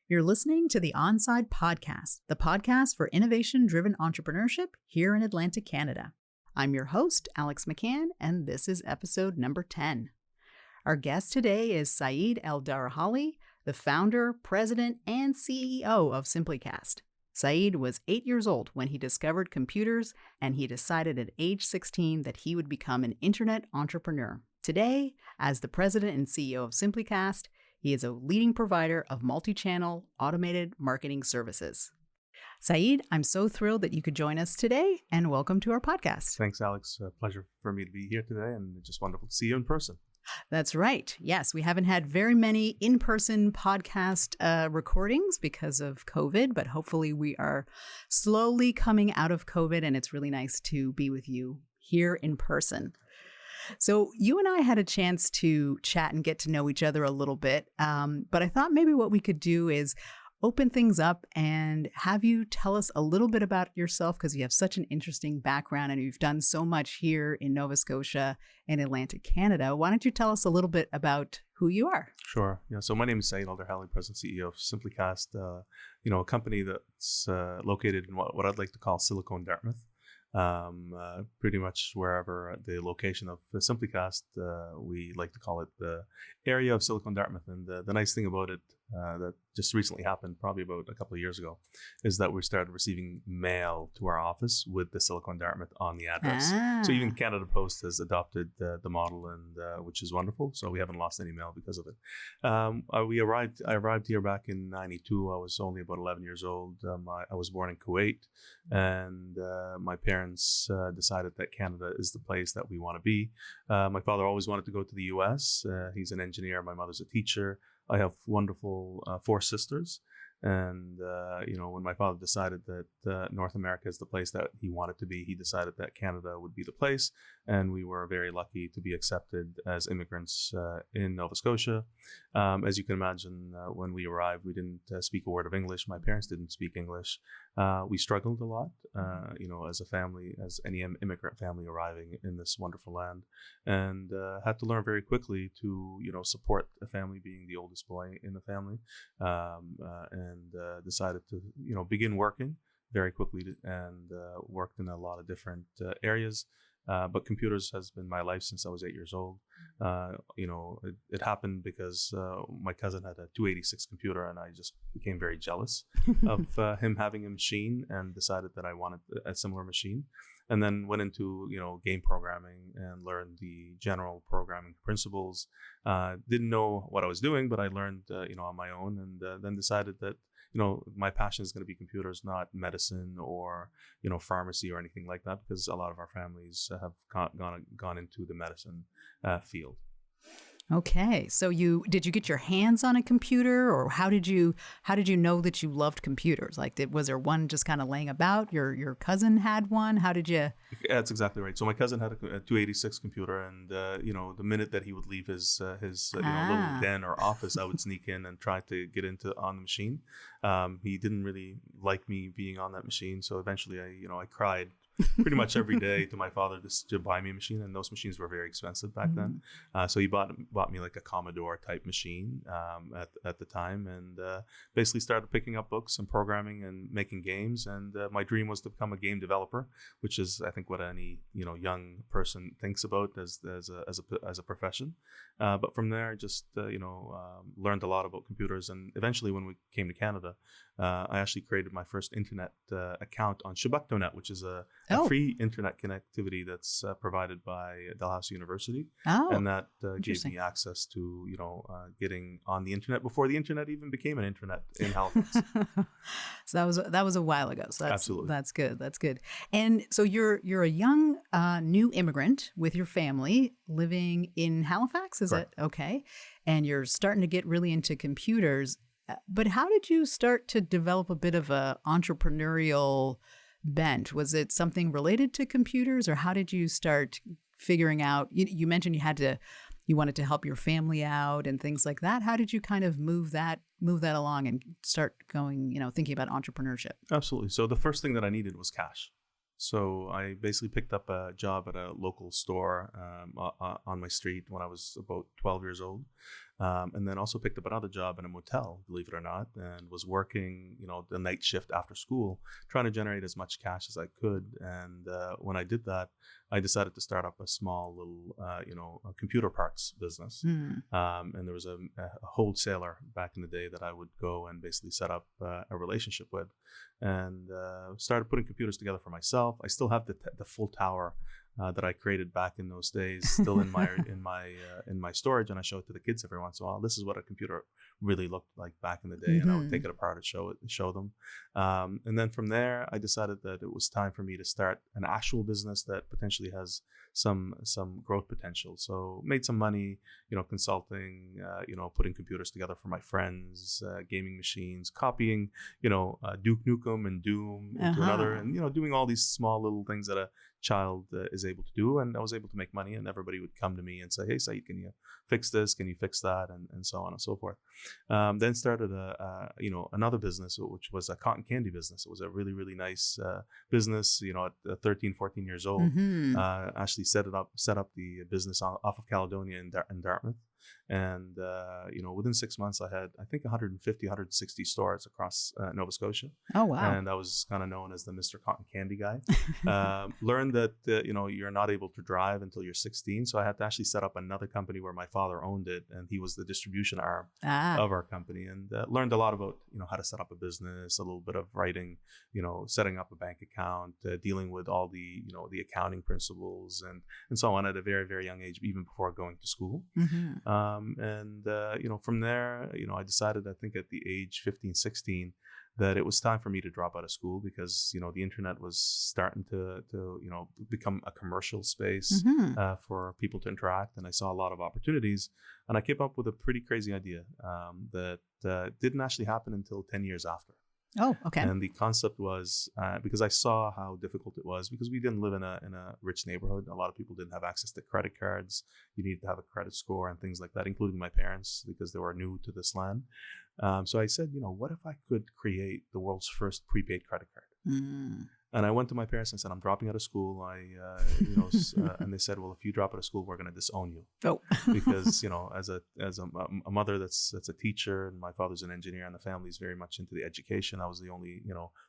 You're listening to the Onside Podcast, the podcast for innovation-driven entrepreneurship here in Atlantic Canada. I'm your host, Alex McCann, and this is episode number 10. Our guest today is Saeed El-Darahali, the founder, president, and CEO of SimplyCast. Saeed was 8 years old when he discovered computers, and he decided at age 16 that he would become an internet entrepreneur. Today, as the president and CEO of SimplyCast, he is a leading provider of multi-channel automated marketing services. Saeed, I'm so thrilled that you could join us today, and welcome to our podcast. Thanks, Alex. A pleasure for me to be here today, and just wonderful to see you in person. That's right. Yes, we haven't had very many in-person podcast recordings because of COVID, but hopefully we are slowly coming out of COVID, and it's really nice to be with you here in person. So you and I had a chance to chat and get to know each other a little bit, but I thought maybe what we could do is open things up and have you tell us a little bit about yourself, because you have such an interesting background and you've done so much here in Nova Scotia and Atlantic Canada. Why don't you tell us a little bit about who you are? Sure. Yeah. So my name is Saeed El-Darahali, President and CEO of SimplyCast, a company that's located in what I'd like to call Silicon Dartmouth. Pretty much wherever the location of SimplyCast, we like to call it the area of Silicon Dartmouth. And the nice thing about it that just recently happened, probably about a couple of years ago, is that we started receiving mail to our office with the Silicon Dartmouth on the address. So even Canada Post has adopted the model, and which is wonderful. So we haven't lost any mail because of it. I arrived here back in '92. I was only about 11 years old. I was born in Kuwait, and my parents decided that Canada is the place that we want to be. My father always wanted to go to the U.S. He's an engineer. My mother's a teacher. I have wonderful 4 sisters. And, when my father decided that North America is the place that he wanted to be, he decided that Canada would be the place. And we were very lucky to be accepted as immigrants in Nova Scotia. As you can imagine, when we arrived, we didn't speak a word of English. My parents didn't speak English. We struggled a lot, as a family, as any immigrant family arriving in this wonderful land, and had to learn very quickly to, support a family, being the oldest boy in the family, and decided to, begin working very quickly and worked in a lot of different areas. But computers has been my life since I was 8 years old. It happened because my cousin had a 286 computer, and I just became very jealous of him having a machine, and decided that I wanted a similar machine. And then went into, game programming and learned the general programming principles. Didn't know what I was doing, but I learned, on my own, and then decided that, my passion is going to be computers, not medicine or, pharmacy or anything like that, because a lot of our families have gone into the medicine field. Okay. So did you get your hands on a computer, or how did you know that you loved computers? Like, was there one just kind of laying about? Your cousin had one. How did you? Yeah, that's exactly right. So my cousin had a 286 computer, and the minute that he would leave his little den or office, I would sneak in and try to get on the machine. He didn't really like me being on that machine, so eventually I cried pretty much every day to my father to buy me a machine, and those machines were very expensive back then. So he bought me like a Commodore type machine at the time, and basically started picking up books and programming and making games. And my dream was to become a game developer, which is, I think, what any young person thinks about as a profession. But from there, I just learned a lot about computers, and eventually, when we came to Canada, I actually created my first internet account on Shabaktonet, which is a free internet connectivity that's provided by Dalhousie University, and that gave me access to getting on the internet before the internet even became an internet in Halifax. So that was a while ago. So absolutely, that's good. That's good. And so you're a young new immigrant with your family living in Halifax. Is Correct. it okay? And you're starting to get really into computers. But how did you start to develop a bit of a entrepreneurial bent? Was it something related to computers, or how did you start figuring out? You mentioned you wanted to help your family out and things like that. How did you kind of move that along and start going, thinking about entrepreneurship? Absolutely. So the first thing that I needed was cash. So I basically picked up a job at a local store on my street when I was about 12 years old. And then also picked up another job in a motel, believe it or not, and was working, the night shift after school, trying to generate as much cash as I could. And when I did that, I decided to start up a small little, a computer parts business. And there was a wholesaler back in the day that I would go and basically set up a relationship with, and started putting computers together for myself. I still have the full tower that I created back in those days, still in my storage, and I show it to the kids every once in a while. This is what a computer really looked like back in the day, and I would take it apart and show them. And then from there, I decided that it was time for me to start an actual business that potentially has some growth potential. So made some money, consulting, putting computers together for my friends, gaming machines, copying, Duke Nukem and Doom into another, and doing all these small little things that a child is able to do. And I was able to make money, and everybody would come to me and say, "Hey, Saeed, can you fix this? Can you fix that?" and so on and so forth. Then started another business, which was a cotton candy business. It was a really, really nice business. At 13, 14 years old, actually set up the business off of Caledonia in Dartmouth. And, within 6 months, I had, I think, 150, 160 stores across Nova Scotia. Oh, wow. And I was kind of known as the Mr. Cotton Candy guy. Learned that, you're not able to drive until you're 16. So I had to actually set up another company where my father owned it, and he was the distribution arm of our company. And learned a lot about, how to set up a business, a little bit of writing, setting up a bank account, dealing with all the, the accounting principles and so on at a very, very young age, even before going to school. From there, I decided, I think at the age 15, 16, that it was time for me to drop out of school because, the internet was starting to become a commercial space for people to interact. And I saw a lot of opportunities, and I came up with a pretty crazy idea that didn't actually happen until 10 years after. Oh, okay. And the concept was because I saw how difficult it was, because we didn't live in a rich neighborhood. A lot of people didn't have access to credit cards. You needed to have a credit score and things like that, including my parents, because they were new to this land. So I said, what if I could create the world's first prepaid credit card? And I went to my parents and said, "I'm dropping out of school." And they said, "Well, if you drop out of school, we're going to disown you." Oh, because as a mother that's a teacher, and my father's an engineer, and the family is very much into the education. I was the only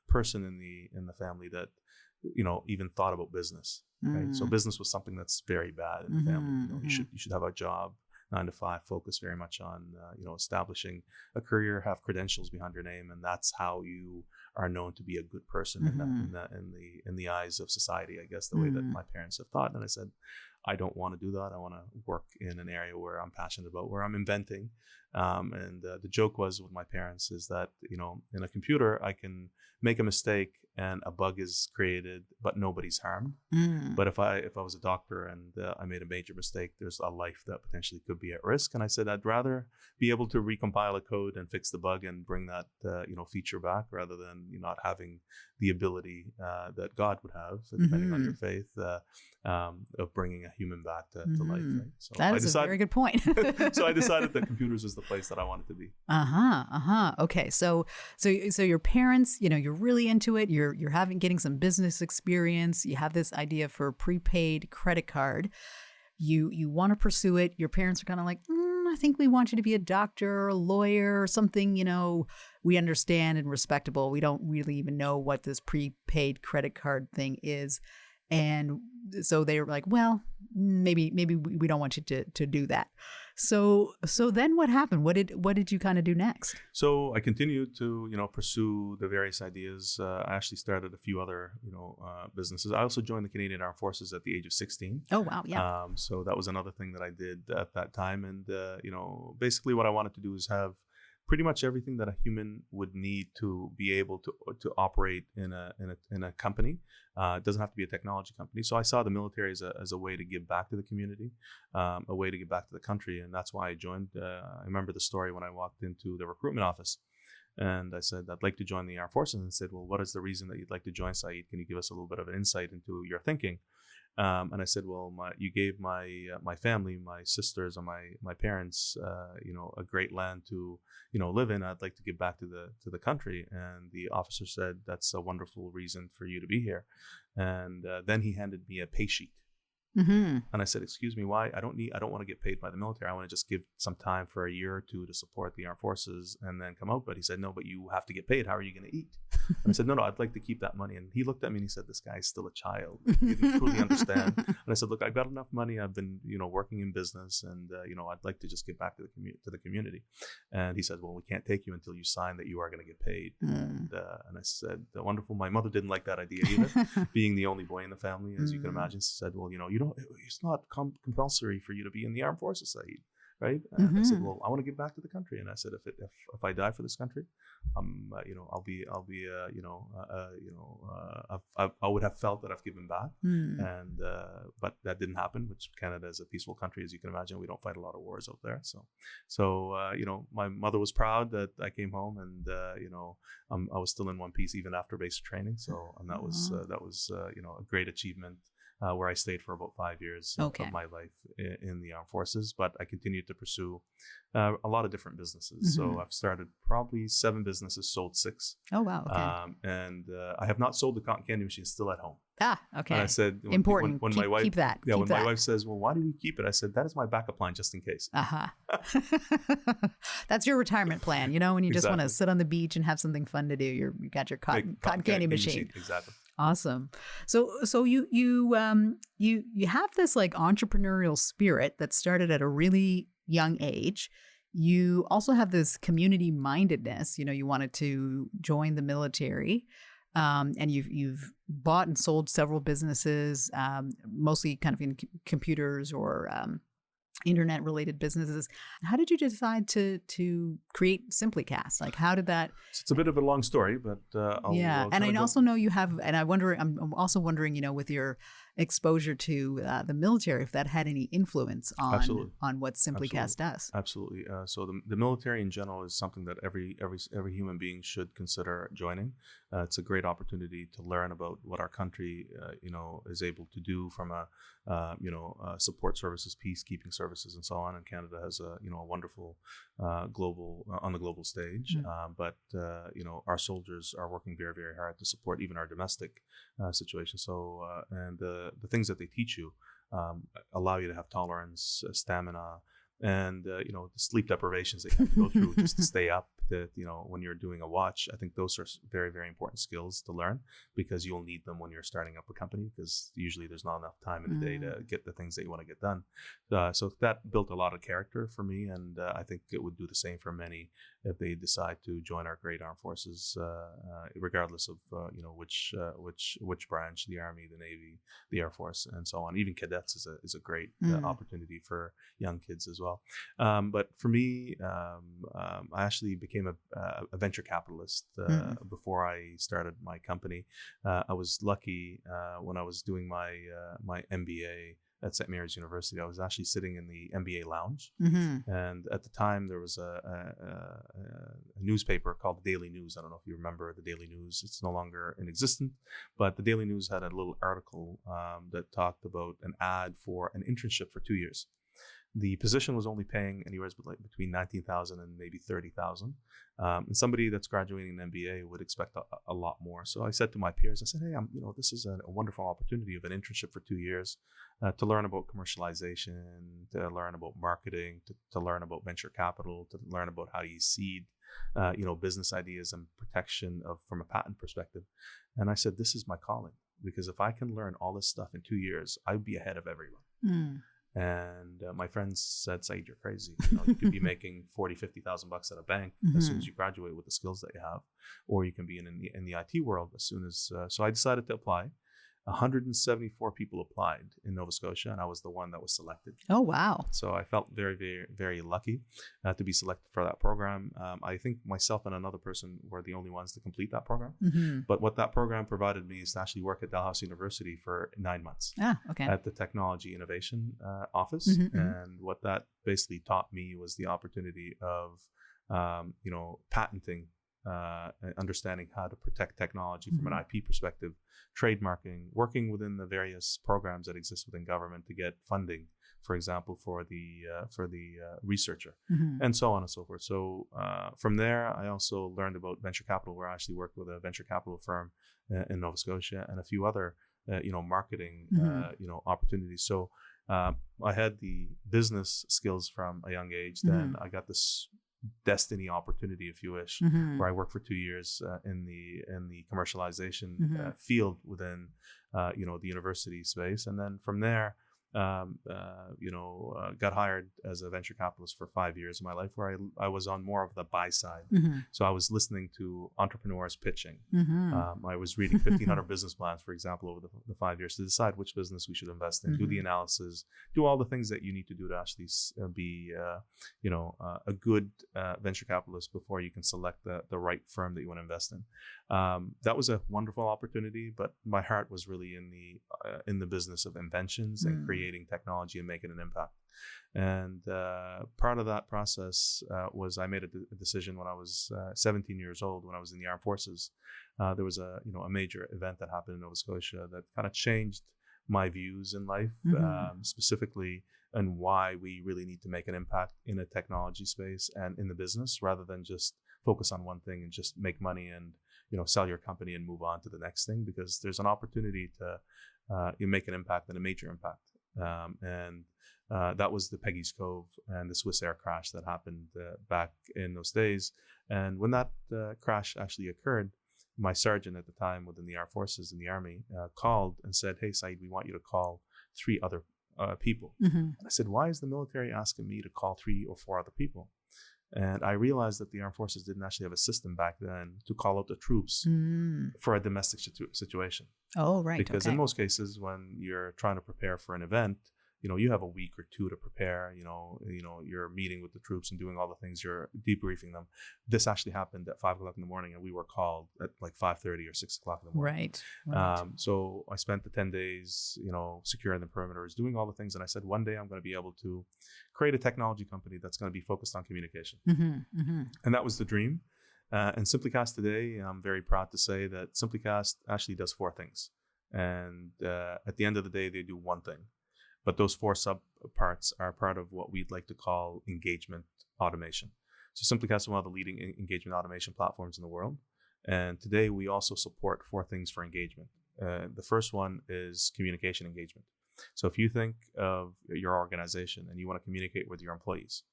person in the family that even thought about business. Right? So business was something that's very bad in the family. You should have a job, 9 to 5, focus very much on establishing a career, have credentials behind your name, and that's how you are known to be a good person in the eyes of society, I guess, the way that my parents have thought. And I said, I don't want to do that. I want to work in an area where I'm passionate about, where I'm inventing. And the joke was with my parents is that, in a computer, I can make a mistake and a bug is created, but nobody's harmed. But if I was a doctor and I made a major mistake, there's a life that potentially could be at risk. And I said, I'd rather be able to recompile a code and fix the bug and bring that, feature back, rather than not having the ability that God would have, depending on your faith, of bringing a human back to life. Right? So that is a very good point. So I decided that computers was the place that I wanted to be. Okay. So your parents, you're really into it. You're getting some business experience. You have this idea for a prepaid credit card. You want to pursue it. Your parents are kind of like, I think we want you to be a doctor or a lawyer or something, we understand and respectable. We don't really even know what this prepaid credit card thing is. And so they were like, well, maybe we don't want you to do that. So then what happened? What did you kind of do next? So I continued to, pursue the various ideas. I actually started a few other, businesses. I also joined the Canadian Armed Forces at the age of 16. Oh, wow. Yeah. So that was another thing that I did at that time. And, basically what I wanted to do is have pretty much everything that a human would need to be able to operate in a company. It doesn't have to be a technology company. So I saw the military as a way to give back to the community, a way to give back to the country, and that's why I joined. I remember the story when I walked into the recruitment office, and I said, "I'd like to join the Armed Forces." And said, "Well, what is the reason that you'd like to join, Saeed? Can you give us a little bit of an insight into your thinking?" And I said, "Well, you gave my family, my sisters, and my parents, a great land to live in. I'd like to give back to the country." And the officer said, "That's a wonderful reason for you to be here." And then he handed me a pay sheet. Mm-hmm. And I said, excuse me, why? I don't want to get paid by the military. I want to just give some time for a year or two to support the armed forces and then come out. But he said, no, but you have to get paid. How are you going to eat? And I said, no, I'd like to keep that money. And he looked at me and he said, this guy's still a child. He didn't truly understand. And I said, look, I've got enough money. I've been, working in business, and I'd like to just give back to the community. And he said, well, we can't take you until you sign that you are going to get paid. And I said, wonderful. My mother didn't like that idea either, being the only boy in the family, as you can imagine. She said, well, it's not compulsory for you to be in the armed forces, Saeed, right? And I said, well, I want to give back to the country. And I said, if I die for this country, I would have felt that I've given back. And but that didn't happen. Which Canada is a peaceful country, as you can imagine. We don't fight a lot of wars out there. So my mother was proud that I came home, and I was still in one piece even after basic training. So and that was a great achievement. Where I stayed for about 5 years of my life in the armed forces, but I continued to pursue a lot of different businesses. So I've started probably 7 businesses, sold 6. Oh, wow. Okay. And I have not sold the cotton candy machine, still at home. Ah, okay. And I said, important. When my wife, keep that. Yeah, when my wife says, well, why do we keep it? I said, that is my backup plan just in case. That's your retirement plan, when you just want to sit on the beach and have something fun to do. You got your cotton candy machine. Exactly. Awesome. So you have this like entrepreneurial spirit that started at a really young age. You also have this community mindedness. You wanted to join the military, and you've bought and sold several businesses, mostly kind of in computers or internet related businesses. How did you decide to create SimplyCast? Like, how did that? It's a bit of a long story, but and I also know you have, and I'm also wondering, with your exposure to the military, if that had any influence on what SimplyCast does. Absolutely. So the military in general is something that every human being should consider joining. It's a great opportunity to learn about what our country, is able to do from support services, peacekeeping services, and so on. And Canada has a wonderful on the global stage. But our soldiers are working very, very hard to support even our domestic situation. So and the things that they teach you allow you to have tolerance, stamina, and the sleep deprivations that you have to go through just to stay up. That when you're doing a watch, I think those are very, very important skills to learn, because you'll need them when you're starting up a company, because usually there's not enough time in the day to get the things that you want to get done. So that built a lot of character for me, and I think it would do the same for many if they decide to join our great armed forces, regardless of which branch, the Army, the Navy, the Air Force, and so on. Even cadets is a great opportunity for young kids as well. But for me, I actually became a venture capitalist before I started my company. I was lucky when I was doing my MBA at St. Mary's University. I was actually sitting in the MBA lounge, and at the time there was a newspaper called the Daily News. I don't know if you remember the Daily News. It's no longer in existence, but the Daily News had a little article that talked about an ad for an internship for 2 years. The position was only paying anywhere between $19,000 and maybe $30,000. And somebody that's graduating an MBA would expect a lot more. So I said to my peers, I said, hey, this is a wonderful opportunity of an internship for 2 years to learn about commercialization, to learn about marketing, to learn about venture capital, to learn about how you seed, business ideas and protection from a patent perspective. And I said, this is my calling, because if I can learn all this stuff in 2 years, I'd be ahead of everyone. And my friends said, Saeed, you're crazy. You could be making $40,000, $50,000 at a bank as soon as you graduate with the skills that you have, or you can be in the IT world as soon as. So I decided to apply. 174 people applied in Nova Scotia, and I was the one that was selected. Oh, wow. So I felt very, very, very lucky to be selected for that program. I think myself and another person were the only ones to complete that program. But what that program provided me is to actually work at Dalhousie University for 9 months at the Technology Innovation Office. And what that basically taught me was the opportunity of, patenting, understanding how to protect technology from an IP perspective, trademarking, working within the various programs that exist within government to get funding, for example, for the researcher, and so on and so forth. So from there, I also learned about venture capital, where I actually worked with a venture capital firm in Nova Scotia and a few other marketing, opportunities. So I had the business skills from a young age. Then I got this destiny opportunity, if you wish, where I worked for 2 years in the commercialization field within the university space, and then from there got hired as a venture capitalist for 5 years of my life, where I was on more of the buy side. So I was listening to entrepreneurs pitching. I was reading 1,500 business plans, for example, over the 5 years to decide which business we should invest in, do the analysis, do all the things that you need to do to actually be, a good venture capitalist before you can select the right firm that you want to invest in. That was a wonderful opportunity, but my heart was really in the business of inventions and creating technology and making an impact. And part of that process was I made a decision when I was 17 years old, when I was in the armed forces. There was a major event that happened in Nova Scotia that kind of changed my views in life, specifically, and why we really need to make an impact in a technology space and in the business, rather than just focus on one thing and just make money and sell your company and move on to the next thing, because there's an opportunity to you make an impact and a major impact. And that was the Peggy's Cove and the Swiss Air crash that happened back in those days. And when that crash actually occurred, my sergeant at the time within the Armed Forces in the Army called and said, "Hey, Saeed, we want you to call 3 other people." And I said, "Why is the military asking me to call 3 or 4 other people?" And I realized that the Armed Forces didn't actually have a system back then to call out the troops for a domestic situation. Oh, right. Because in most cases, when you're trying to prepare for an event, you have a week or 2 to prepare. You're meeting with the troops and doing all the things. You're debriefing them. This actually happened at 5 o'clock in the morning, and we were called at like 5:30 or 6 o'clock in the morning. Right. So I spent the 10 days, securing the perimeters, doing all the things. And I said, one day I'm going to be able to create a technology company that's going to be focused on communication. And that was the dream. And SimplyCast today, I'm very proud to say that SimplyCast actually does 4 things. And at the end of the day, they do one thing. But those 4 sub parts are part of what we'd like to call engagement automation. So SimplyCast is one of the leading engagement automation platforms in the world. And today we also support 4 things for engagement. The first one is communication engagement. So if you think of your organization and you want to communicate with your employees,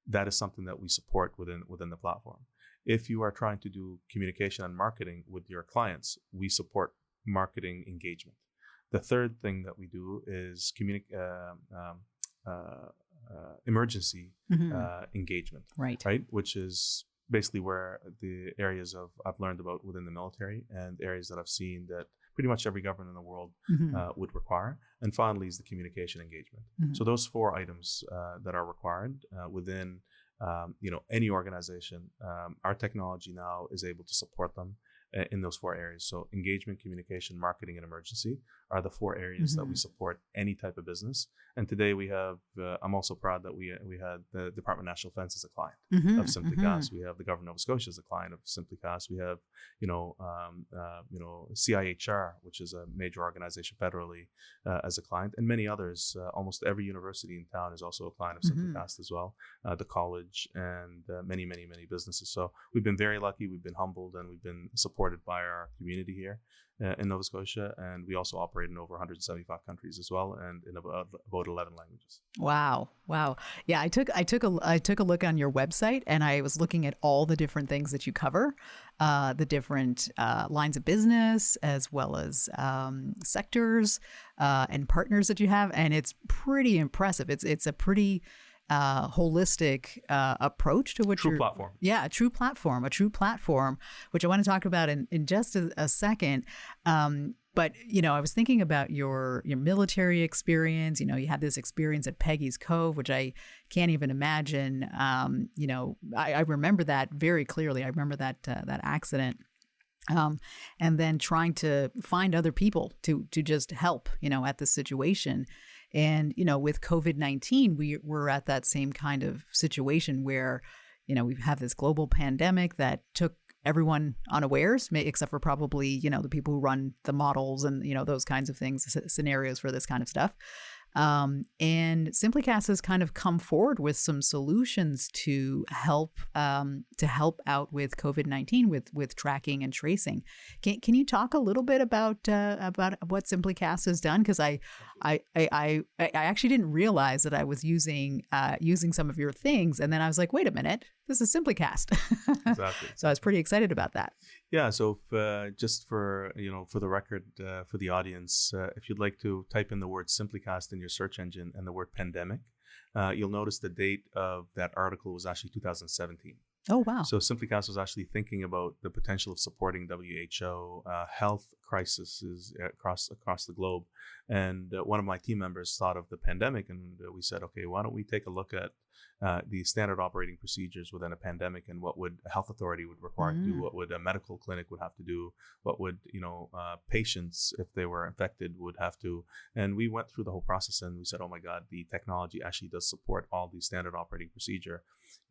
that is something that we support within the platform. If you are trying to do communication and marketing with your clients, we support marketing engagement. The third thing that we do is emergency engagement, right? Which is basically where the areas I've learned about within the military and areas that I've seen that pretty much every government in the world would require. And finally is the communication engagement. So those 4 items that are required within any organization, our technology now is able to support them in those 4 areas. So engagement, communication, marketing, and emergency are the 4 areas that we support any type of business. And today we have, I'm also proud that we had the Department of National Defense as a client of SimplyCast. We have the Government of Nova Scotia as a client of SimplyCast. We have, CIHR, which is a major organization federally, as a client, and many others. Almost every university in town is also a client of SimplyCast as well, the college, and many, many, many businesses. So we've been very lucky. We've been humbled, and we've been supported by our community here in Nova Scotia, and we also operate in over 175 countries as well, and in about 11 languages. Wow. Yeah, I took a look on your website, and I was looking at all the different things that you cover, the different lines of business, as well as sectors and partners that you have, and it's pretty impressive. It's a pretty holistic approach to what platform. Yeah, a true platform, which I want to talk about in just a second. But, I was thinking about your military experience. You had this experience at Peggy's Cove, which I can't even imagine. I remember that very clearly. I remember that accident. And then trying to find other people to just help, at this situation. And, with COVID-19, we're at that same kind of situation where, we have this global pandemic that took everyone unawares, except for probably, the people who run the models and, those kinds of things, scenarios for this kind of stuff. And SimplyCast has kind of come forward with some solutions to help out with COVID-19 with tracking and tracing. Can you talk a little bit about what SimplyCast has done? Because I actually didn't realize that I was using some of your things, and then I was like, wait a minute, this is SimplyCast. Exactly. So I was pretty excited about that. Yeah. So just for the record, for the audience, if you'd like to type in the word SimplyCast in your search engine and the word pandemic, you'll notice the date of that article was actually 2017. Oh, wow. So SimplyCast was actually thinking about the potential of supporting WHO health crises across the globe. And one of my team members thought of the pandemic, and we said, okay, why don't we take a look at the standard operating procedures within a pandemic, and what would a health authority would require to do, what would a medical clinic would have to do, what would patients, if they were infected, would have to. And we went through the whole process, and we said, oh my God, the technology actually does support all the standard operating procedure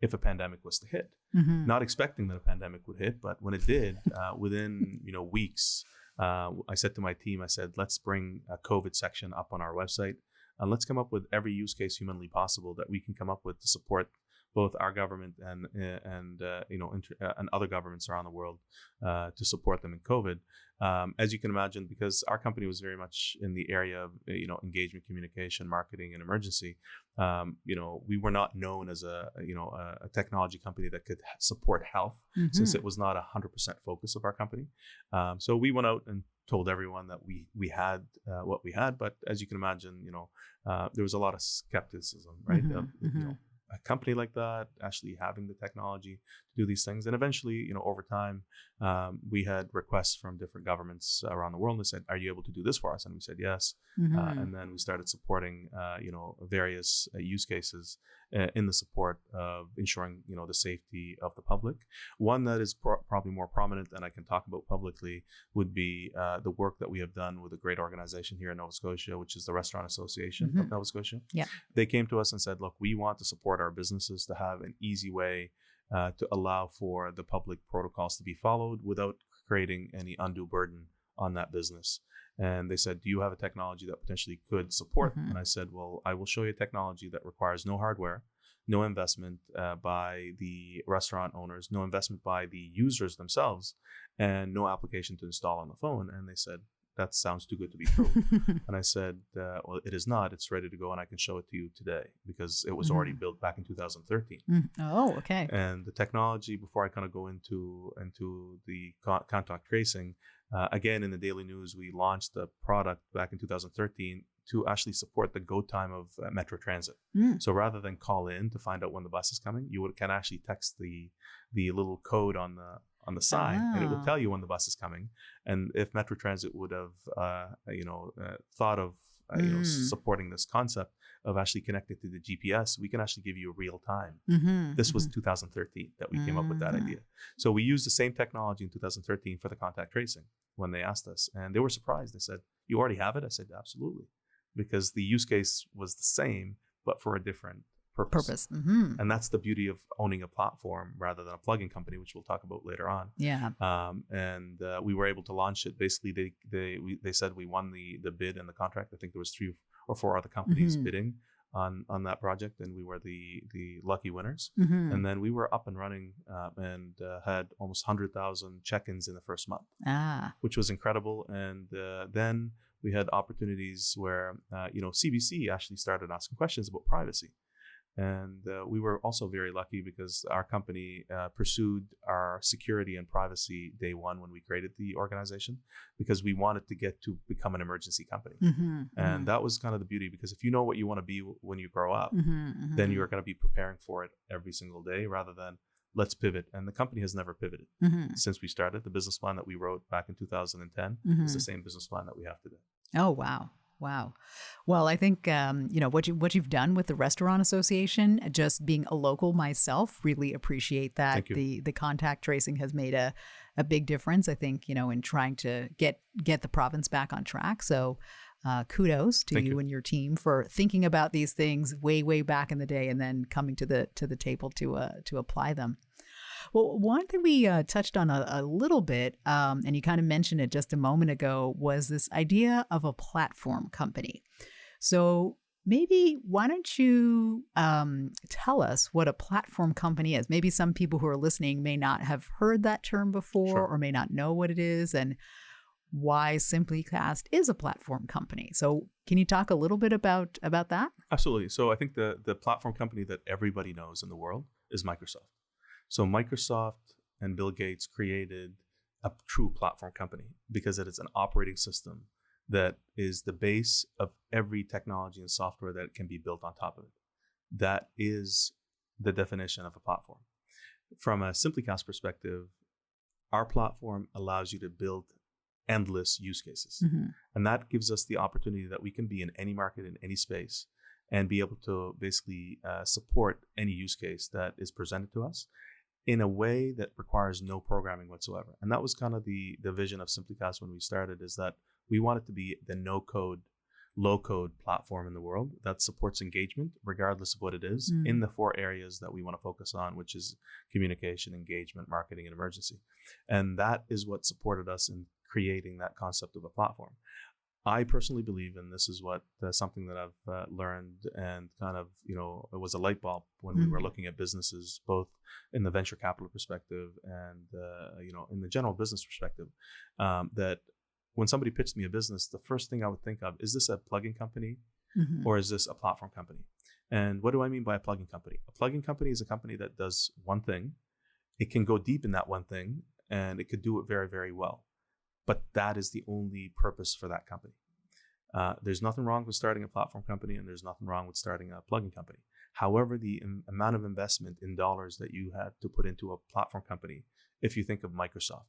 if a pandemic was to hit. Not expecting that a pandemic would hit, but when it did, within weeks, I said to my team, I said, let's bring a COVID section up on our website, and let's come up with every use case humanly possible that we can come up with to support both our government and other governments around the world to support them in COVID. As you can imagine, because our company was very much in the area of engagement, communication, marketing, and emergency. We were not known as a technology company that could support health, since it was not 100% focus of our company. So we went out and told everyone that we had what we had, but as you can imagine, there was a lot of skepticism, right? A company like that actually having the technology to do these things. And eventually, over time, we had requests from different governments around the world that said, are you able to do this for us? And we said yes. And then we started supporting various use cases in the support of ensuring the safety of the public. One that is probably more prominent, and I can talk about publicly, would be the work that we have done with a great organization here in Nova Scotia, which is the Restaurant Association of Nova Scotia. Yeah. They came to us and said, look, we want to support our businesses to have an easy way to allow for the public protocols to be followed without creating any undue burden on that business. And they said, do you have a technology that potentially could support? And I said, well, I will show you a technology that requires no hardware, no investment by the restaurant owners, no investment by the users themselves, and no application to install on the phone. And they said, that sounds too good to be true. And I said, well, it is not. It's ready to go, and I can show it to you today, because it was already built back in 2013. Oh, okay. And the technology, before I kind of go into the contact tracing, again, in the Daily News, we launched the product back in 2013 to actually support the go time of Metro Transit. So rather than call in to find out when the bus is coming, you can actually text the little code on the sign, and it would tell you when the bus is coming. And if Metro Transit would have thought of supporting this concept of actually connecting to the GPS, we can actually give you a real time. This was 2013 that we came up with that idea. So we used the same technology in 2013 for the contact tracing when they asked us, and they were surprised. They said, you already have it? I said, absolutely, because the use case was the same, but for a different purpose. And that's the beauty of owning a platform rather than a plugin company, which we'll talk about later on. Yeah. And we were able to launch it. Basically, they said we won the bid and the contract. I think there was 3 or 4 other companies bidding on that project, and we were the lucky winners. And then we were up and running and had almost 100,000 check-ins in the first month, which was incredible. And then we had opportunities where CBC actually started asking questions about privacy. And we were also very lucky because our company pursued our security and privacy day one when we created the organization, because we wanted to get to become an emergency company. And that was kind of the beauty, because if you know what you want to be when you grow up, then you're going to be preparing for it every single day rather than let's pivot. And the company has never pivoted since we started. The business plan that we wrote back in 2010 is the same business plan that we have today. Oh, wow. Wow. Well, I think, what you've done with the Restaurant Association, just being a local myself, really appreciate that. The contact tracing has made a big difference, I think, in trying to get the province back on track. So kudos to you and your team for thinking about these things way, way back in the day and then coming to the table to apply them. Well, one thing we touched on a little bit, and you kind of mentioned it just a moment ago, was this idea of a platform company. So maybe why don't you tell us what a platform company is? Maybe some people who are listening may not have heard that term before or may not know what it is and why SimplyCast is a platform company. So can you talk a little bit about that? Absolutely. So I think the platform company that everybody knows in the world is Microsoft. So Microsoft and Bill Gates created a true platform company because it is an operating system that is the base of every technology and software that can be built on top of it. That is the definition of a platform. From a SimplyCast perspective, our platform allows you to build endless use cases. And that gives us the opportunity that we can be in any market, in any space, and be able to basically support any use case that is presented to us in a way that requires no programming whatsoever. And that was kind of the vision of SimplyCast when we started, is that we wanted to be the no-code, low-code platform in the world that supports engagement, regardless of what it is, in the 4 areas that we want to focus on, which is communication, engagement, marketing, and emergency. And that is what supported us in creating that concept of a platform. I personally believe, and this is what something that I've learned, and kind of, it was a light bulb when we were looking at businesses, both in the venture capital perspective and, in the general business perspective, that when somebody pitched me a business, the first thing I would think of, is this a plugin company or is this a platform company? And what do I mean by a plugin company? A plugin company is a company that does one thing. It can go deep in that one thing, and it could do it very, very well. But that is the only purpose for that company. There's nothing wrong with starting a platform company, and there's nothing wrong with starting a plugin company. However, the amount of investment in dollars that you had to put into a platform company, if you think of Microsoft,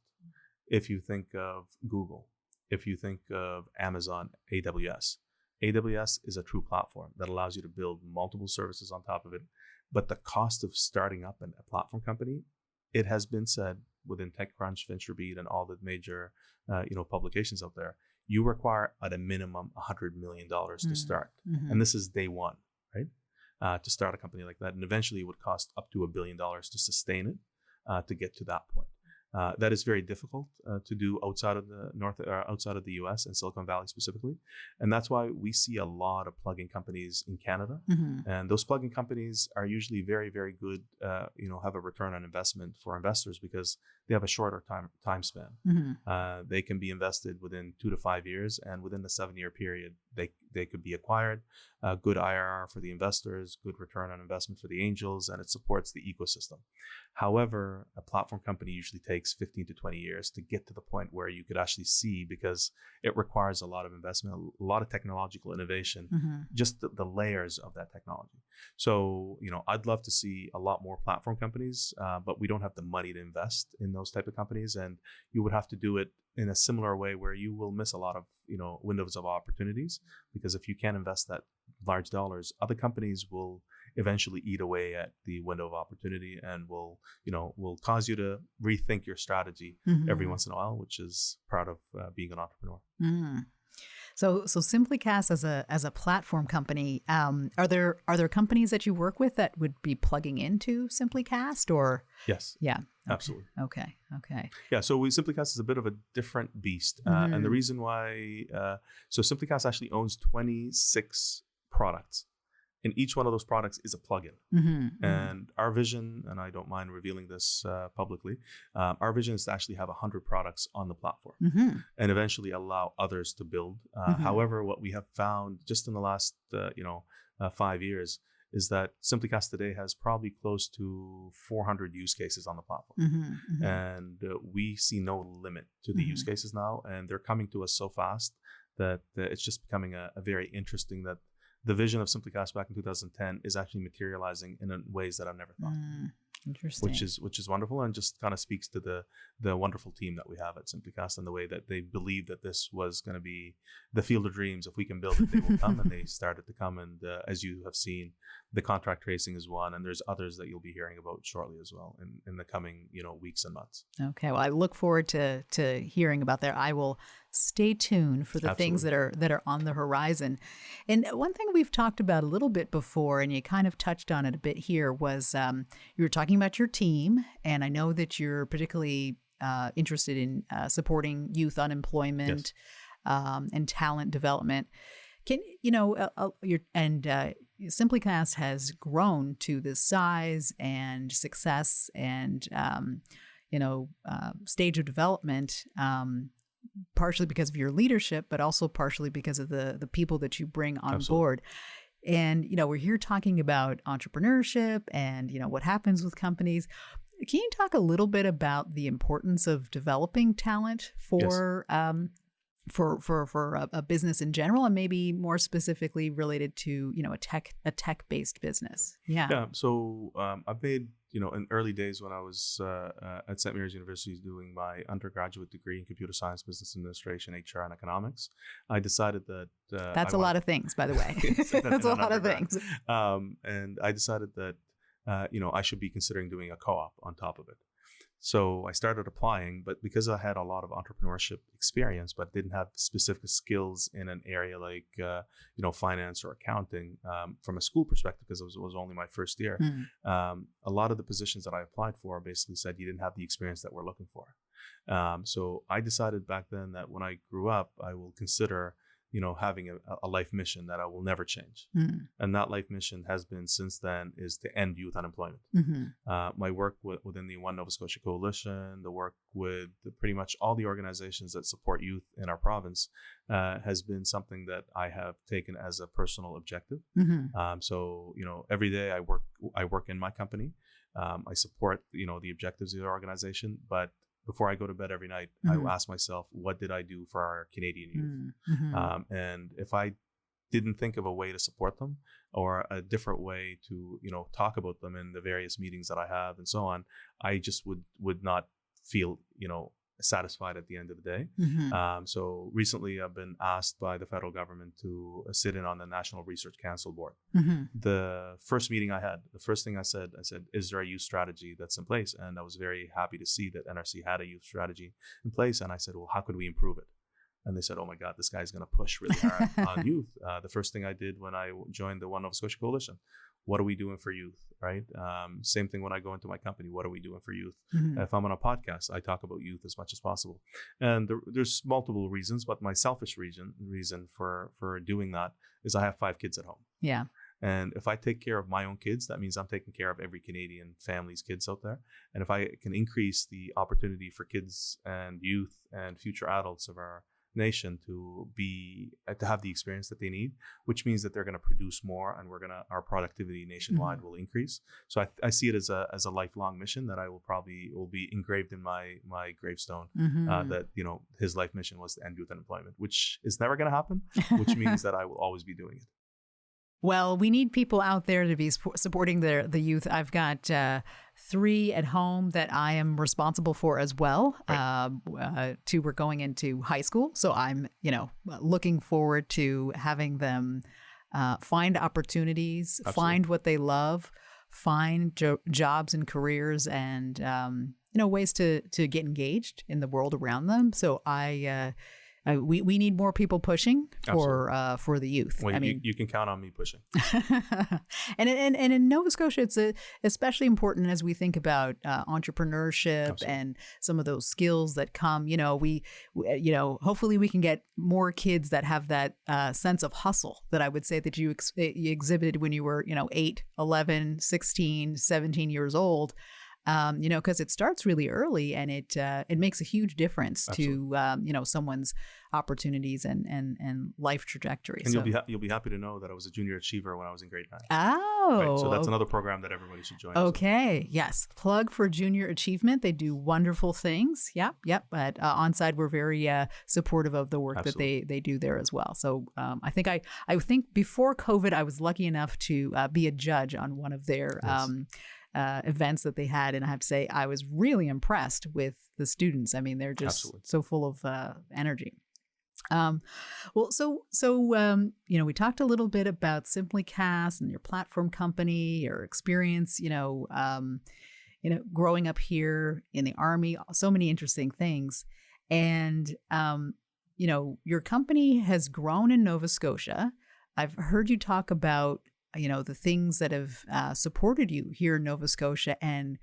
if you think of Google, if you think of Amazon, AWS is a true platform that allows you to build multiple services on top of it. But the cost of starting up a platform company, it has been said within TechCrunch, VentureBeat, and all the major publications out there, you require at a minimum $100 million to start. And this is day one, right? To start a company like that. And eventually it would cost up to $1 billion to sustain it, to get to that point. That is very difficult to do outside of the US and Silicon Valley specifically. And that's why we see a lot of plugin companies in Canada. And those plugin companies are usually very, very good, have a return on investment for investors because they have a shorter time span. They can be invested within 2 to 5 years, and within the 7-year period, they could be acquired. Good IRR for the investors, good return on investment for the angels, and it supports the ecosystem. However, a platform company usually takes 15 to 20 years to get to the point where you could actually see, because it requires a lot of investment, a lot of technological innovation, just the layers of that technology. So, I'd love to see a lot more platform companies, but we don't have the money to invest in those type of companies. And you would have to do it in a similar way where you will miss a lot of, windows of opportunities, because if you can't invest that large dollars, other companies will eventually eat away at the window of opportunity and will cause you to rethink your strategy every once in a while, which is part of being an entrepreneur. So SimplyCast as a platform company, are there companies that you work with that would be plugging into SimplyCast, or? Yes. Yeah. Okay. Absolutely. Okay. Yeah. So SimplyCast is a bit of a different beast, and the reason why, so SimplyCast actually owns 26 products. And each one of those products is a plugin. And our vision, and I don't mind revealing this publicly, our vision is to actually have 100 products on the platform and eventually allow others to build. However, what we have found just in the last 5 years is that SimplyCast today has probably close to 400 use cases on the platform. And we see no limit to the use cases now. And they're coming to us so fast that it's just becoming a very interesting, that the vision of SimplyCast back in 2010 is actually materializing in ways that I've never thought. Interesting. Which is wonderful, and just kind of speaks to the wonderful team that we have at SimplyCast, and the way that they believe that this was going to be the field of dreams. If we can build it, they will come, and they started to come. And as you have seen, the contract tracing is one, and there's others that you'll be hearing about shortly as well in the coming weeks and months. Okay, well, I look forward to hearing about that. I will stay tuned for the things that are on the horizon. And one thing we've talked about a little bit before, and you kind of touched on it a bit here, was you were talking about your team, and I know that you're particularly interested in supporting youth unemployment and talent development. Can SimplyCast has grown to this size and success and stage of development, partially because of your leadership, but also partially because of the people that you bring on Absolutely. board. And we're here talking about entrepreneurship and what happens with companies. Can you talk a little bit about the importance of developing talent for a business in general, and maybe more specifically related to a tech-based business? Yeah. So I've made in early days when I was at St. Mary's University doing my undergraduate degree in computer science, business administration, HR, and economics, I decided that that's a lot of things, by the way. That's a lot of things. And I decided that I should be considering doing a co-op on top of it. So I started applying, but because I had a lot of entrepreneurship experience, but didn't have specific skills in an area like, finance or accounting from a school perspective, because it was only my first year, a lot of the positions that I applied for basically said you didn't have the experience that we're looking for. So I decided back then that when I grew up, I will consider having a life mission that I will never change. And that life mission has been since then is to end youth unemployment. My work within the One Nova Scotia Coalition, the work with pretty much all the organizations that support youth in our province has been something that I have taken as a personal objective. So, every day I work in my company. I support, the objectives of the organization, but before I go to bed every night, I will ask myself, what did I do for our Canadian youth? And if I didn't think of a way to support them or a different way to, talk about them in the various meetings that I have and so on, I just would not feel, satisfied at the end of the day. So recently I've been asked by the federal government to sit in on the National Research Council board. The first meeting I had, the first thing I said, is there a youth strategy that's in place? And I was very happy to see that NRC had a youth strategy in place. And I said, well, how could we improve it? And they said, oh my God, this guy's going to push really hard on youth. The first thing I did when I joined the One Nova Scotia Coalition, what are we doing for youth, right? Same thing when I go into my company, what are we doing for youth? If I'm on a podcast, I talk about youth as much as possible. And there's multiple reasons, but my selfish reason for doing that is I have 5 kids at home. Yeah. And if I take care of my own kids, that means I'm taking care of every Canadian family's kids out there. And if I can increase the opportunity for kids and youth and future adults of our nation to have the experience that they need, which means that they're going to produce more, and our productivity nationwide will increase. So I see it as a lifelong mission that will be engraved in my gravestone. That his life mission was to end youth unemployment, which is never going to happen. Which means that I will always be doing it. Well, we need people out there to be supporting the youth. I've got 3 at home that I am responsible for as well. Right. 2 were going into high school. So I'm, looking forward to having them find opportunities, Absolutely. Find what they love, find jobs and careers and, ways to get engaged in the world around them. So we need more people pushing for the youth. Well, you can count on me pushing. And in Nova Scotia, it's especially important as we think about entrepreneurship Absolutely. And some of those skills that come. We hopefully we can get more kids that have that sense of hustle that I would say that you exhibited when you were 8, 11, 16, 17 years old. Because it starts really early and it makes a huge difference Absolutely. To someone's opportunities and life trajectory. And you'll be happy to know that I was a junior achiever when I was in grade 9. Oh, right, so that's another program that everybody should join. Okay, yes, plug for Junior Achievement. They do wonderful things. Yep. But Onside, we're very supportive of the work Absolutely. That they do there as well. So I think before COVID, I was lucky enough to be a judge on one of their. Yes. Events that they had. And I have to say, I was really impressed with the students. I mean, they're just Absolutely. So full of energy. We talked a little bit about SimplyCast and your platform company, your experience, growing up here in the Army, so many interesting things. And, your company has grown in Nova Scotia. I've heard you talk about the things that have supported you here in Nova Scotia. And,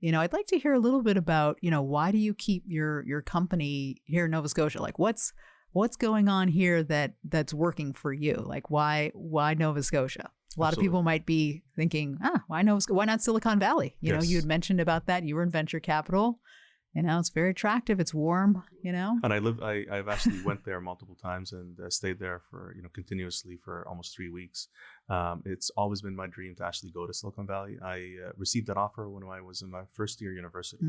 I'd like to hear a little bit about, why do you keep your company here in Nova Scotia? Like what's what's going on here that's working for you? Like, why Nova Scotia? A lot of people might be thinking, why not Silicon Valley? You know, you had mentioned about that. You were in venture capital. You know, it's very attractive. It's warm, you know. And I've actually went there multiple times and stayed there for, continuously for almost 3 weeks. It's always been my dream to actually go to Silicon Valley. I received an offer when I was in my first year university.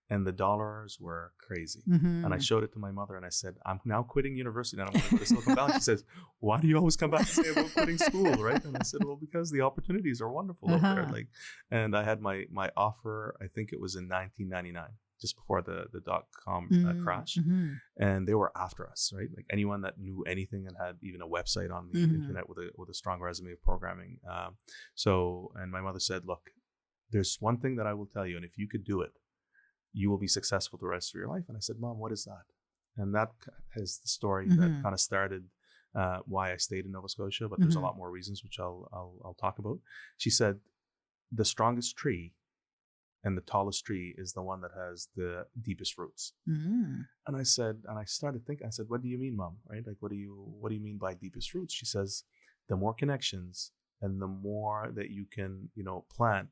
And the dollars were crazy. And I showed it to my mother and I said, I'm now quitting university and I'm going to go to Silicon Valley. She says, why do you always come back and say about quitting school, right? And I said, well, because the opportunities are wonderful out there. And I had my offer, I think it was in 1999, just before the dot-com crash. And they were after us, right? Like anyone that knew anything and had even a website on the internet with a strong resume of programming. And my mother said, look, there's one thing that I will tell you, and if you could do it, you will be successful the rest of your life. And I said, Mom, what is that? And that is the story that kind of started why I stayed in Nova Scotia, but there's a lot more reasons, which I'll talk about. She said, the strongest tree and the tallest tree is the one that has the deepest roots. And I started thinking, I said, what do you mean, Mom? Right? Like, what do you mean by deepest roots? She says, the more connections and the more that you can, plant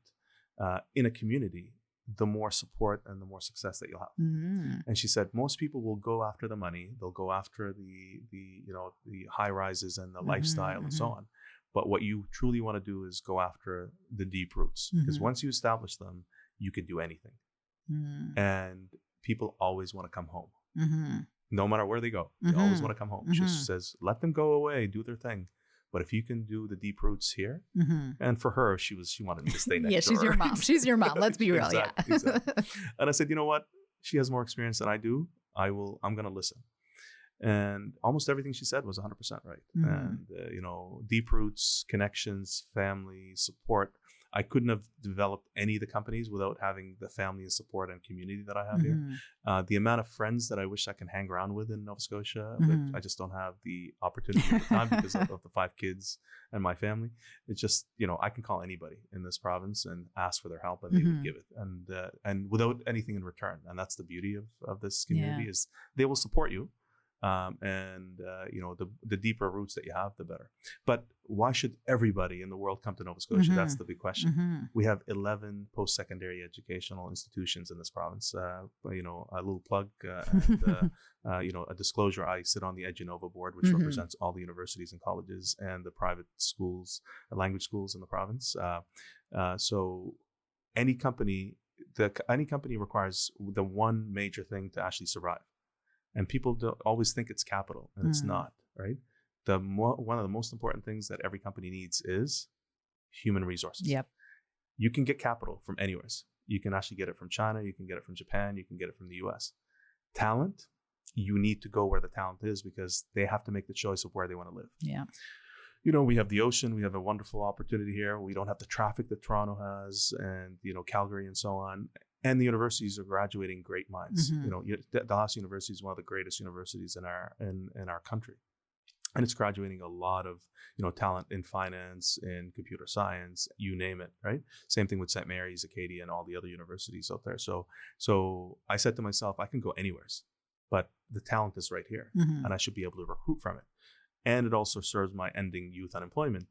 in a community, the more support and the more success that you'll have. And she said, most people will go after the money. They'll go after the high rises and the lifestyle and so on. But what you truly want to do is go after the deep roots, because once you establish them, you can do anything. And people always want to come home. No matter where they go, they always want to come home. She says, let them go away, do their thing. But if you can do the deep roots here, and for her, she wanted me to stay next door. Yeah, she's your mom. She's your mom. Let's be real. Exactly. And I said, you know what? She has more experience than I do. I'm going to listen. And almost everything she said was 100% right. And, deep roots, connections, family, support. I couldn't have developed any of the companies without having the family and support and community that I have here. The amount of friends that I wish I can hang around with in Nova Scotia, but I just don't have the opportunity at the time because of the 5 kids and my family. It's just, I can call anybody in this province and ask for their help and they would give it. And without anything in return. And that's the beauty of this community is they will support you. The deeper roots that you have, the better. But why should everybody in the world come to Nova Scotia? That's the big question. We have 11 post-secondary educational institutions in this province. A little plug and a disclosure. I sit on the EduNova board, which represents all the universities and colleges and the private schools, language schools in the province. So any company requires the one major thing to actually survive. And people always think it's capital, and it's not, right? One of the most important things that every company needs is human resources. Yep. You can get capital from anywhere. You can actually get it from China. You can get it from Japan. You can get it from the US. Talent, you need to go where the talent is because they have to make the choice of where they want to live. Yeah. We have the ocean. We have a wonderful opportunity here. We don't have the traffic that Toronto has and, Calgary and so on. And the universities are graduating great minds. Dalhousie University is one of the greatest universities in our country, and it's graduating a lot of talent in finance, in computer science, you name it. Right. Same thing with St. Mary's, Acadia, and all the other universities out there. So I said to myself, I can go anywhere, but the talent is right here, and I should be able to recruit from it. And it also serves my ending youth unemployment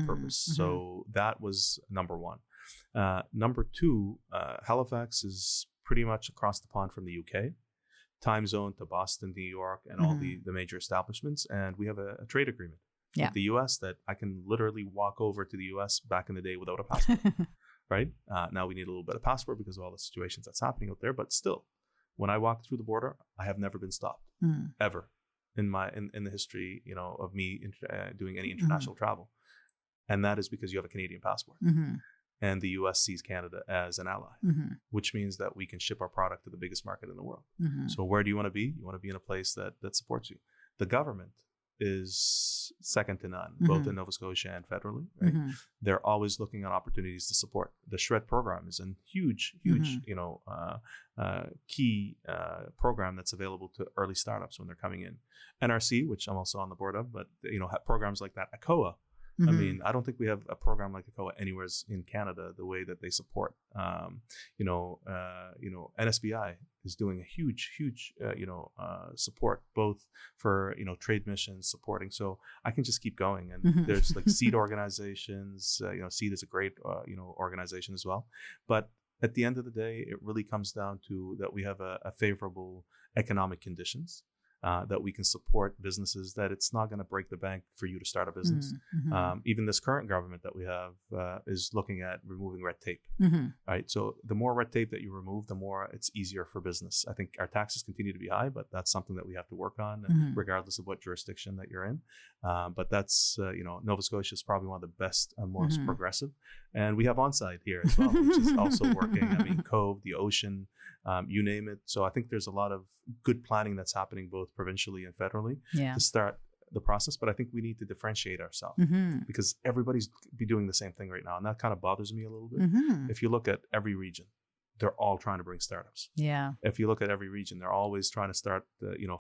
purpose. So that was number one. Number two, Halifax is pretty much across the pond from the UK, time zone to Boston, New York, and all the major establishments. And we have a trade agreement with the US that I can literally walk over to the US back in the day without a passport, right? Now we need a little bit of passport because of all the situations that's happening out there. But still, when I walk through the border, I have never been stopped ever in the history, of me doing any international travel. And that is because you have a Canadian passport. And the US sees Canada as an ally, which means that we can ship our product to the biggest market in the world. So where do you want to be? You want to be in a place that supports you. The government is second to none, both in Nova Scotia and federally. Right? They're always looking at opportunities to support. The SHRED program is a huge, key program that's available to early startups when they're coming in. NRC, which I'm also on the board of, but programs like that. ACOA, I mean, I don't think we have a program like ECOA anywhere in Canada the way that they support. NSBI is doing a huge support both for trade missions supporting. So I can just keep going, and there's like seed organizations. Seed is a great organization as well. But at the end of the day, it really comes down to that we have a favorable economic conditions. That we can support businesses, that it's not going to break the bank for you to start a business. Even this current government that we have is looking at removing red tape, right? So the more red tape that you remove, the more it's easier for business. I think our taxes continue to be high, but that's something that we have to work on, regardless of what jurisdiction that you're in. But that's, Nova Scotia is probably one of the best and most progressive. And we have onsite here as well, which is also working. I mean, Cove, the ocean, you name it. So I think there's a lot of good planning that's happening both provincially and federally to start the process. But I think we need to differentiate ourselves because everybody's be doing the same thing right now. And that kind of bothers me a little bit. If you look at every region, they're all trying to bring startups. Yeah. If you look at every region, they're always trying to start,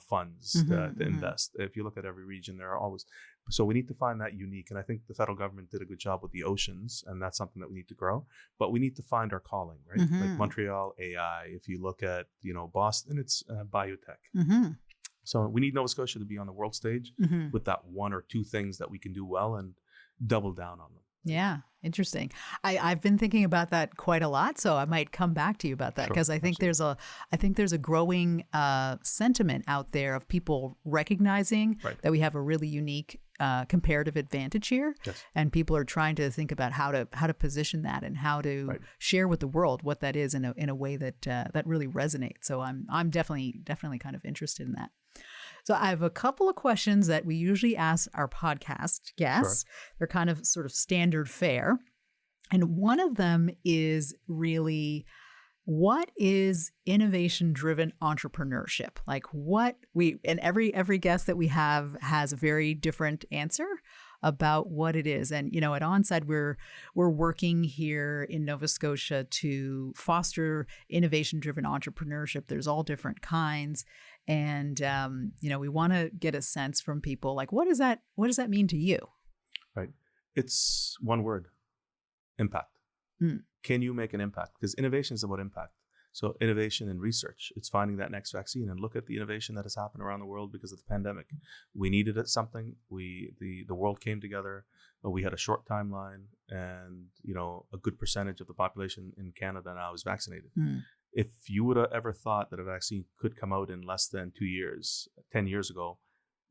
funds to invest. If you look at every region, they're always. So we need to find that unique. And I think the federal government did a good job with the oceans, and that's something that we need to grow. But we need to find our calling, right? Like Montreal, AI. If you look at, Boston, it's biotech. So we need Nova Scotia to be on the world stage with that one or two things that we can do well and double down on them. Yeah, interesting. I've been thinking about that quite a lot, so I might come back to you about that because I think there's a growing sentiment out there of people recognizing that we have a really unique comparative advantage here, and people are trying to think about how to position that and how to share with the world what that is in a way that really resonates. So I'm definitely kind of interested in that. So I have a couple of questions that we usually ask our podcast guests. They're kind of sort of standard fare. And one of them is really, what is innovation-driven entrepreneurship? Like and every guest that we have has a very different answer about what it is. And, at Onside, we're working here in Nova Scotia to foster innovation-driven entrepreneurship. There's all different kinds. And, we want to get a sense from people, like, what does that mean to you? Right. It's one word: impact. Can you make an impact? Because innovation is about impact. So innovation in research, it's finding that next vaccine. And look at the innovation that has happened around the world because of the pandemic. We needed something. The world came together. We had a short timeline, and a good percentage of the population in Canada now is vaccinated. If you would have ever thought that a vaccine could come out in less than 2 years, 10 years ago,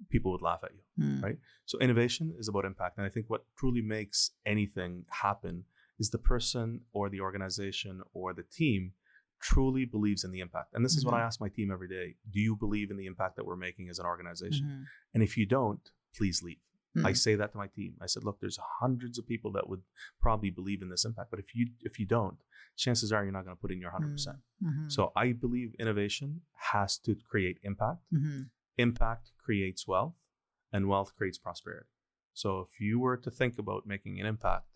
people would laugh at you, right? So innovation is about impact. And I think what truly makes anything happen is the person or the organization or the team truly believes in the impact. And this is what I ask my team every day. Do you believe in the impact that we're making as an organization? And if you don't, please leave. I say that to my team. I said, look, there's hundreds of people that would probably believe in this impact. But if you don't, chances are you're not going to put in your 100%. So I believe innovation has to create impact. Impact creates wealth, and wealth creates prosperity. So if you were to think about making an impact,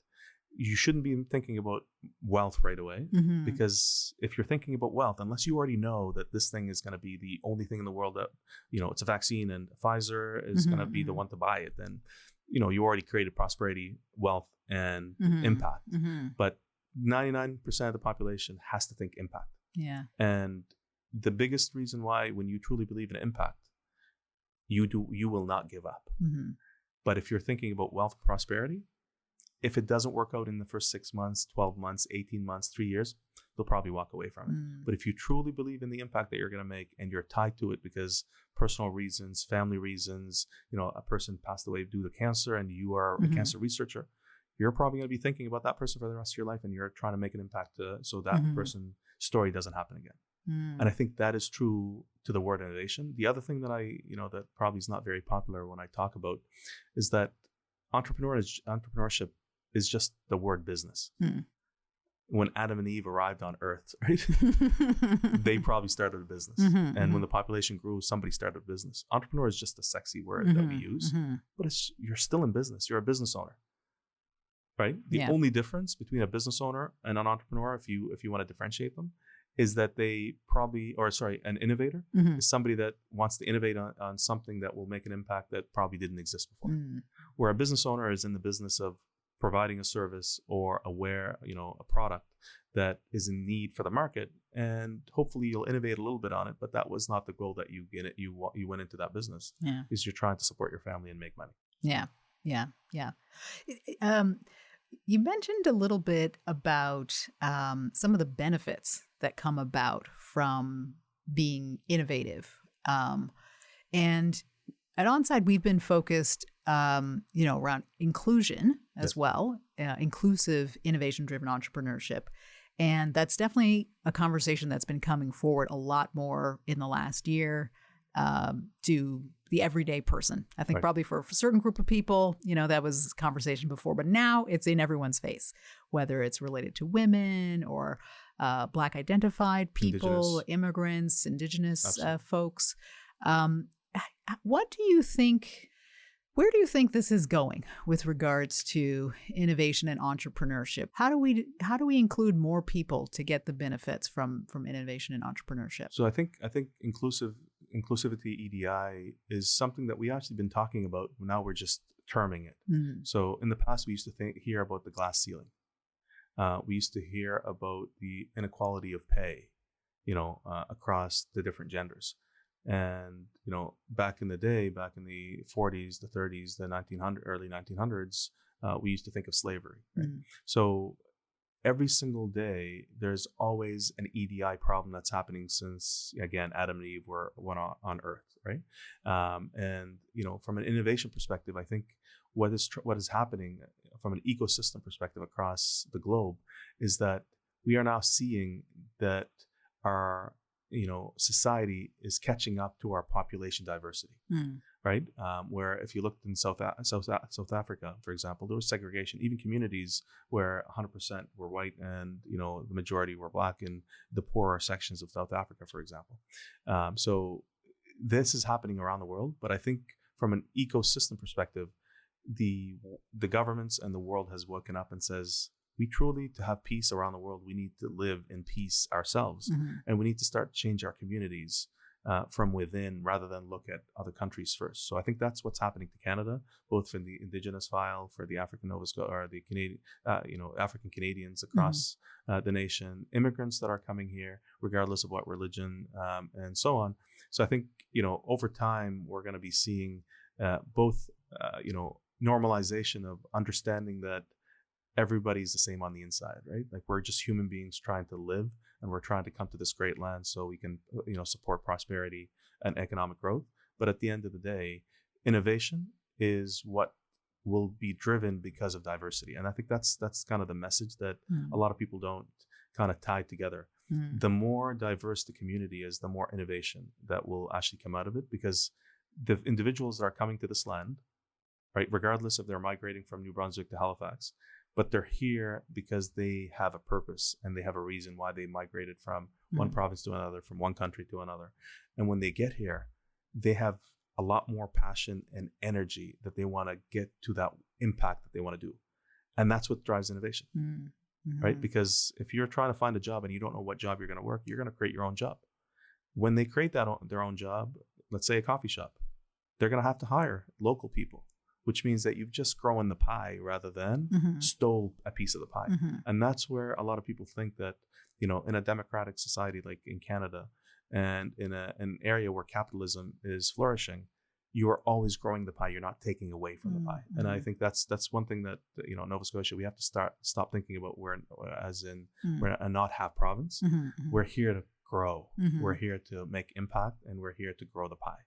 you shouldn't be thinking about wealth right away, because if you're thinking about wealth, unless you already know that this thing is going to be the only thing in the world that, it's a vaccine and Pfizer is going to be the one to buy it, then, you already created prosperity, wealth, and impact. But 99% of the population has to think impact. Yeah. And the biggest reason why, when you truly believe in impact, you will not give up. But if you're thinking about wealth and prosperity, if it doesn't work out in the first 6 months, 12 months, 18 months, 3 years, they'll probably walk away from it. But if you truly believe in the impact that you're going to make, and you're tied to it because personal reasons, family reasons, a person passed away due to cancer and you are a cancer researcher, you're probably going to be thinking about that person for the rest of your life, and you're trying to make an impact so that person's story doesn't happen again. And I think that is true to the word innovation. The other thing that that probably is not very popular when I talk about is that entrepreneurship is just the word business. When Adam and Eve arrived on Earth, right? They probably started a business. And when the population grew, somebody started a business. Entrepreneur is just a sexy word that we use, but you're still in business. You're a business owner, right? The only difference between a business owner and an entrepreneur, if you want to differentiate them, is that an innovator is somebody that wants to innovate on something that will make an impact that probably didn't exist before. where a business owner is in the business of providing a service or a product that is in need for the market, and hopefully you'll innovate a little bit on it, but that was not the goal that you went into that business. Yeah. Is you're trying to support your family and make money. Yeah. You mentioned a little bit about some of the benefits that come about from being innovative. And at Onside, we've been focused, around inclusion as well, inclusive, innovation-driven entrepreneurship. And that's definitely a conversation that's been coming forward a lot more in the last year to the everyday person. I think probably for a certain group of people, that was conversation before, but now it's in everyone's face, whether it's related to women or Black identified people, immigrants, Indigenous folks. What do you think? Where do you think this is going with regards to innovation and entrepreneurship? How do we include more people to get the benefits from innovation and entrepreneurship? So I think inclusivity EDI is something that we actually been talking about. Now we're just terming it. Mm-hmm. So in the past, we used to hear about the glass ceiling. We used to hear about the inequality of pay, across the different genders. And, back in the day, back in the 40s, the 30s, the early 1900s, we used to think of slavery. Right? Mm. So every single day, there's always an EDI problem that's happening since, again, Adam and Eve went on Earth, right? And, from an innovation perspective, I think what is happening from an ecosystem perspective across the globe is that we are now seeing that our society is catching up to our population diversity, right? Where if you looked in South Africa, for example, there was segregation, even communities where 100% were white and, the majority were Black in the poorer sections of South Africa, for example. So this is happening around the world, but I think from an ecosystem perspective, the governments and the world has woken up and says, we truly, to have peace around the world, we need to live in peace ourselves. Mm-hmm. And we need to start to change our communities from within rather than look at other countries first. So I think that's what's happening to Canada, both for the Indigenous file, for the African Nova Scotia, or the Canadian, African Canadians across the nation, immigrants that are coming here, regardless of what religion, and so on. So I think, over time, we're going to be seeing both, normalization of understanding that everybody's the same on the inside, right? Like we're just human beings trying to live, and we're trying to come to this great land so we can, support prosperity and economic growth. But at the end of the day, innovation is what will be driven because of diversity. And I think that's kind of the message that a lot of people don't kind of tie together. The more diverse the community is, the more innovation that will actually come out of it, because the individuals that are coming to this land, right, regardless if they're migrating from New Brunswick to Halifax, but they're here because they have a purpose and they have a reason why they migrated from one province to another, from one country to another. And when they get here, they have a lot more passion and energy that they want to get to that impact that they want to do. And that's what drives innovation, right? Because if you're trying to find a job and you don't know what job you're going to work, you're going to create your own job. When they create their own job, let's say a coffee shop, they're going to have to hire local people, which means that you've just grown the pie rather than stole a piece of the pie. And that's where a lot of people think that, in a democratic society like in Canada and in an area where capitalism is flourishing, you are always growing the pie. You're not taking away from the pie. And I think that's one thing that, Nova Scotia, we have to stop thinking about we're a not have province. We're here to grow. We're here to make impact, and we're here to grow the pie.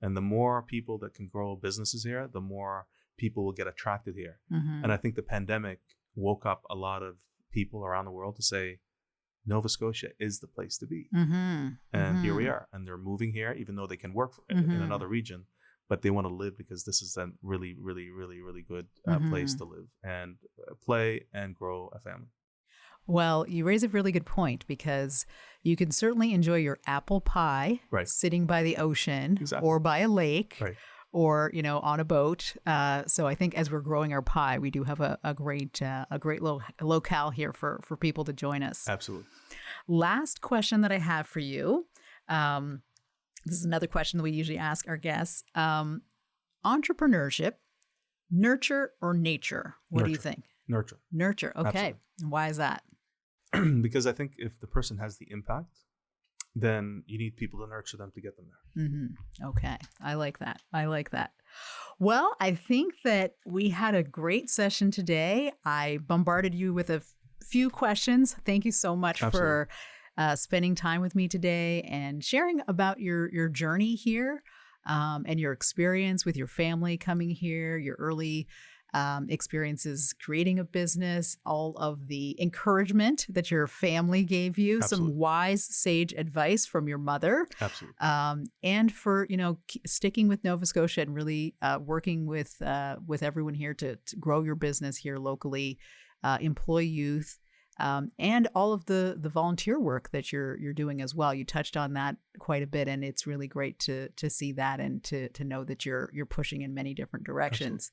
And the more people that can grow businesses here, the more people will get attracted here. And I think the pandemic woke up a lot of people around the world to say, Nova Scotia is the place to be. And here we are. And they're moving here, even though they can work in another region, but they want to live because this is a really, really, really, really good place to live and play and grow a family. Well, you raise a really good point, because you can certainly enjoy your apple pie sitting by the ocean or by a lake or, on a boat. So I think as we're growing our pie, we do have a great locale here for people to join us. Absolutely. Last question that I have for you. This is another question that we usually ask our guests. Entrepreneurship Nurture or nature? What do you think? Nurture. Nurture. Okay. Absolutely. Why is that? Because I think if the person has the impact, then you need people to nurture them to get them there. Mm-hmm. Okay. I like that. Well, I think that we had a great session today. I bombarded you with a few questions. Thank you so much for spending time with me today and sharing about your journey here and your experience with your family coming here, your early experiences creating a business, all of the encouragement that your family gave you, Absolutely. some wise, sage advice from your mother. Absolutely. And for, sticking with Nova Scotia and really working with everyone here to grow your business here locally, employ youth, and all of the volunteer work that you're doing as well. You touched on that quite a bit, and it's really great to see that and to know that you're pushing in many different directions.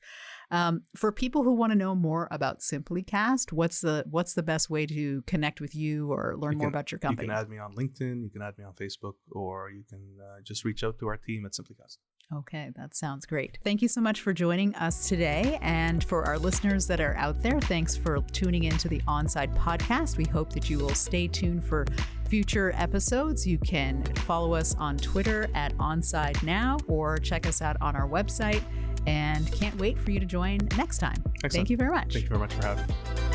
For people who want to know more about SimplyCast, what's the best way to connect with you or learn more about your company? You can add me on LinkedIn, you can add me on Facebook, or you can just reach out to our team at SimplyCast. Okay, that sounds great. Thank you so much for joining us today. And for our listeners that are out there, thanks for tuning into the Onside podcast. We hope that you will stay tuned for future episodes. You can follow us on Twitter at Onside Now or check us out on our website. And can't wait for you to join next time. Excellent. Thank you very much. Thank you very much for having me.